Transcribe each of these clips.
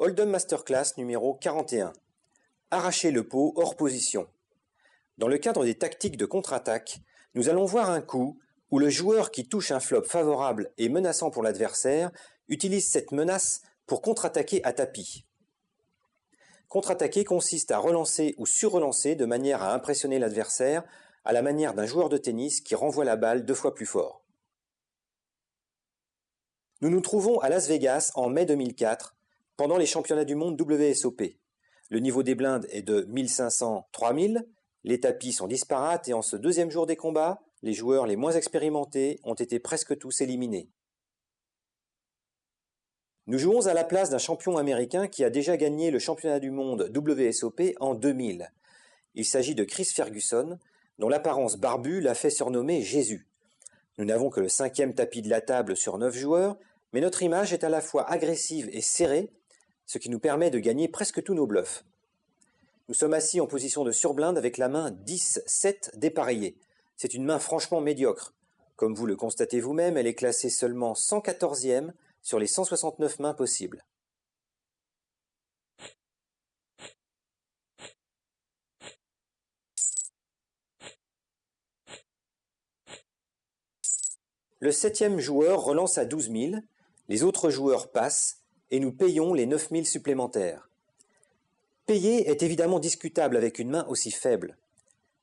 Hold'em Masterclass numéro 41. Arracher le pot hors position. Dans le cadre des tactiques de contre-attaque, nous allons voir un coup où le joueur qui touche un flop favorable et menaçant pour l'adversaire utilise cette menace pour contre-attaquer à tapis. Contre-attaquer consiste à relancer ou surrelancer de manière à impressionner l'adversaire à la manière d'un joueur de tennis qui renvoie la balle 2 fois plus fort. Nous nous trouvons à Las Vegas en mai 2004 pendant les championnats du monde WSOP. Le niveau des blindes est de 1500-3000, les tapis sont disparates et en ce deuxième jour des combats, les joueurs les moins expérimentés ont été presque tous éliminés. Nous jouons à la place d'un champion américain qui a déjà gagné le championnat du monde WSOP en 2000. Il s'agit de Chris Ferguson, dont l'apparence barbue l'a fait surnommer Jésus. Nous n'avons que le 5e tapis de la table sur 9 joueurs, mais notre image est à la fois agressive et serrée, ce qui nous permet de gagner presque tous nos bluffs. Nous sommes assis en position de surblinde avec la main 10-7 dépareillée. C'est une main franchement médiocre. Comme vous le constatez vous-même, elle est classée seulement 114e sur les 169 mains possibles. Le 7e joueur relance à 12 000, les autres joueurs passent et nous payons les 9 000 supplémentaires. Payer est évidemment discutable avec une main aussi faible.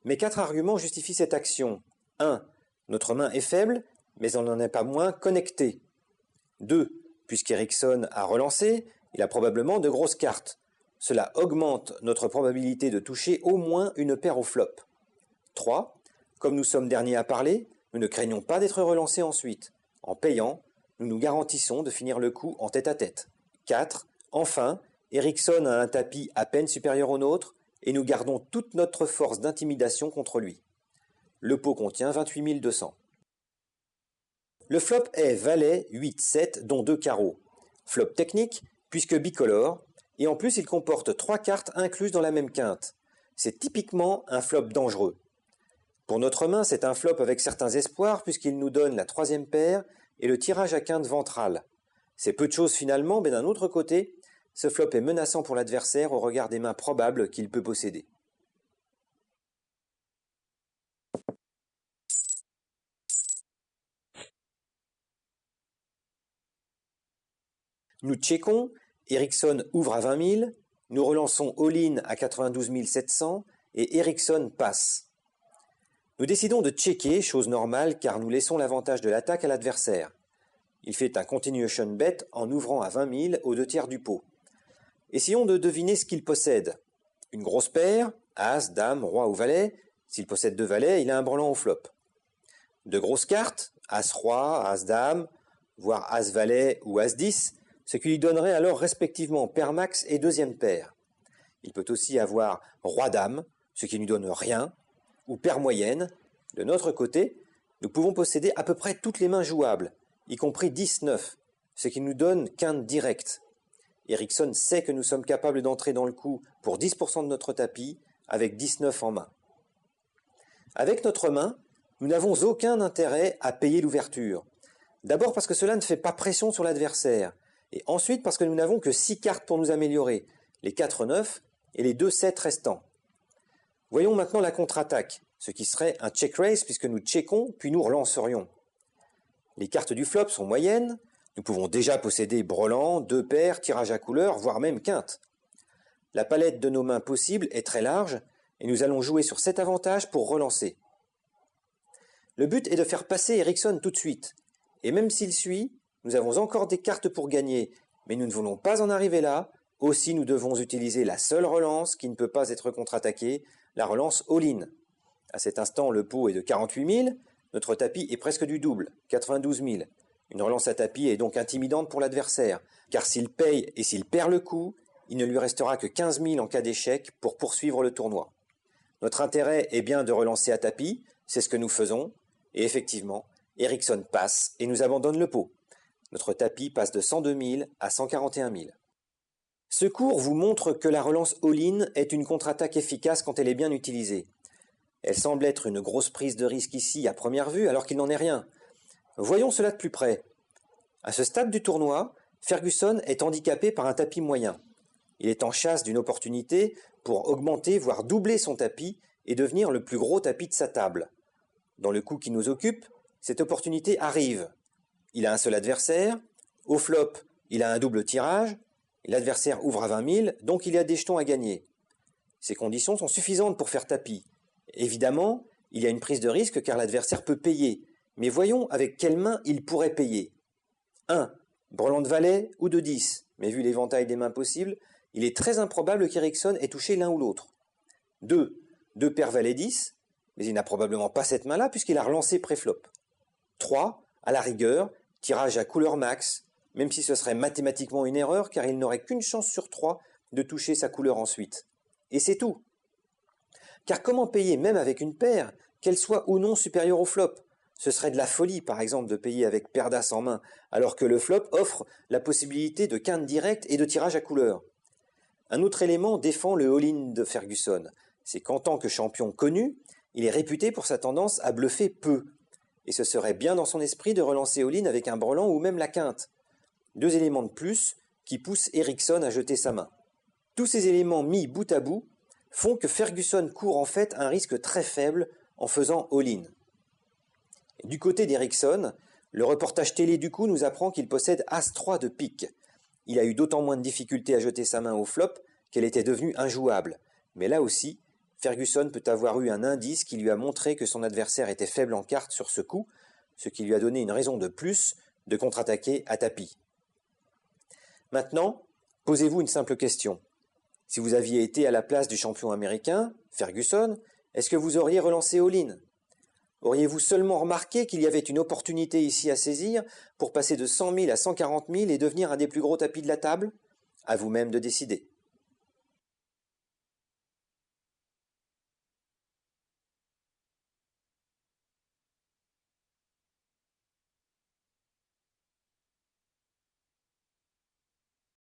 Mais 4 arguments justifient cette action. 1. Notre main est faible, mais on n'en est pas moins connecté. 2. Puisqu'Eriksson a relancé, il a probablement de grosses cartes. Cela augmente notre probabilité de toucher au moins une paire au flop. 3. Comme nous sommes derniers à parler, nous ne craignons pas d'être relancés ensuite. En payant, nous nous garantissons de finir le coup en tête-à-tête. 4. Enfin, Eriksson a un tapis à peine supérieur au nôtre et nous gardons toute notre force d'intimidation contre lui. Le pot contient 28 200. Le flop est valet 8-7 dont 2 carreaux. Flop technique puisque bicolore et en plus il comporte 3 cartes incluses dans la même quinte. C'est typiquement un flop dangereux. Pour notre main, c'est un flop avec certains espoirs puisqu'il nous donne la 3e paire et le tirage à quinte ventrale. C'est peu de choses finalement, mais d'un autre côté, ce flop est menaçant pour l'adversaire au regard des mains probables qu'il peut posséder. Nous checkons, Eriksson ouvre à 20 000, nous relançons all-in à 92 700 et Eriksson passe. Nous décidons de checker, chose normale car nous laissons l'avantage de l'attaque à l'adversaire. Il fait un continuation bet en ouvrant à 20 000 aux 2 tiers du pot. Essayons de deviner ce qu'il possède. Une grosse paire, as, dame, roi ou valet. S'il possède 2 valets, il a un branlant au flop. De grosses cartes, as, roi, as, dame, voire as, valet ou as, 10, ce qui lui donnerait alors respectivement paire max et 2e paire. Il peut aussi avoir roi, dame, ce qui ne lui donne rien, ou paire moyenne. De notre côté, nous pouvons posséder à peu près toutes les mains jouables, y compris 10-9, ce qui nous donne quinte directe. Eriksson sait que nous sommes capables d'entrer dans le coup pour 10% de notre tapis avec 19 en main. Avec notre main, nous n'avons aucun intérêt à payer l'ouverture. D'abord parce que cela ne fait pas pression sur l'adversaire, et ensuite parce que nous n'avons que 6 cartes pour nous améliorer, les 4-9 et les 2-7 restants. Voyons maintenant la contre-attaque, ce qui serait un check raise puisque nous checkons puis nous relancerions. Les cartes du flop sont moyennes, nous pouvons déjà posséder brelan, 2 paires, tirage à couleur, voire même quinte. La palette de nos mains possibles est très large et nous allons jouer sur cet avantage pour relancer. Le but est de faire passer Eriksson tout de suite, et même s'il suit, nous avons encore des cartes pour gagner, mais nous ne voulons pas en arriver là, aussi nous devons utiliser la seule relance qui ne peut pas être contre-attaquée, la relance all-in. À cet instant, le pot est de 48 000, notre tapis est presque du double, 92 000. Une relance à tapis est donc intimidante pour l'adversaire, car s'il paye et s'il perd le coup, il ne lui restera que 15 000 en cas d'échec pour poursuivre le tournoi. Notre intérêt est bien de relancer à tapis, c'est ce que nous faisons, et effectivement, Eriksson passe et nous abandonne le pot. Notre tapis passe de 102 000 à 141 000. Ce cours vous montre que la relance all-in est une contre-attaque efficace quand elle est bien utilisée. Elle semble être une grosse prise de risque ici à première vue alors qu'il n'en est rien. Voyons cela de plus près. À ce stade du tournoi, Ferguson est handicapé par un tapis moyen. Il est en chasse d'une opportunité pour augmenter, voire doubler son tapis et devenir le plus gros tapis de sa table. Dans le coup qui nous occupe, cette opportunité arrive. Il a un seul adversaire, au flop, il a un double tirage, l'adversaire ouvre à 20 000, donc il y a des jetons à gagner. Ces conditions sont suffisantes pour faire tapis. Évidemment, il y a une prise de risque car l'adversaire peut payer, mais voyons avec quelle main il pourrait payer. 1. Brelan de valet ou de 10, mais vu l'éventail des mains possibles, il est très improbable qu'Eriksson ait touché l'un ou l'autre. 2. Deux paires valet 10, mais il n'a probablement pas cette main-là puisqu'il a relancé pré-flop. 3. À la rigueur, tirage à couleur max, même si ce serait mathématiquement une erreur car il n'aurait qu'une chance sur 3 de toucher sa couleur ensuite. Et c'est tout. Car comment payer même avec une paire, qu'elle soit ou non supérieure au flop? Ce serait de la folie, par exemple, de payer avec paire d'as en main, alors que le flop offre la possibilité de quinte directe et de tirage à couleur. Un autre élément défend le all-in de Ferguson, c'est qu'en tant que champion connu, il est réputé pour sa tendance à bluffer peu. Et ce serait bien dans son esprit de relancer all-in avec un brelan ou même la quinte. 2 éléments de plus qui poussent Eriksson à jeter sa main. Tous ces éléments mis bout à bout font que Ferguson court en fait un risque très faible en faisant all-in. Du côté d'Eriksson, le reportage télé du coup nous apprend qu'il possède As-3 de pique. Il a eu d'autant moins de difficultés à jeter sa main au flop qu'elle était devenue injouable. Mais là aussi, Ferguson peut avoir eu un indice qui lui a montré que son adversaire était faible en cartes sur ce coup, ce qui lui a donné une raison de plus de contre-attaquer à tapis. Maintenant, posez-vous une simple question. Si vous aviez été à la place du champion américain, Ferguson, est-ce que vous auriez relancé all-in? Auriez-vous seulement remarqué qu'il y avait une opportunité ici à saisir pour passer de 100 000 à 140 000 et devenir un des plus gros tapis de la table? À vous-même de décider.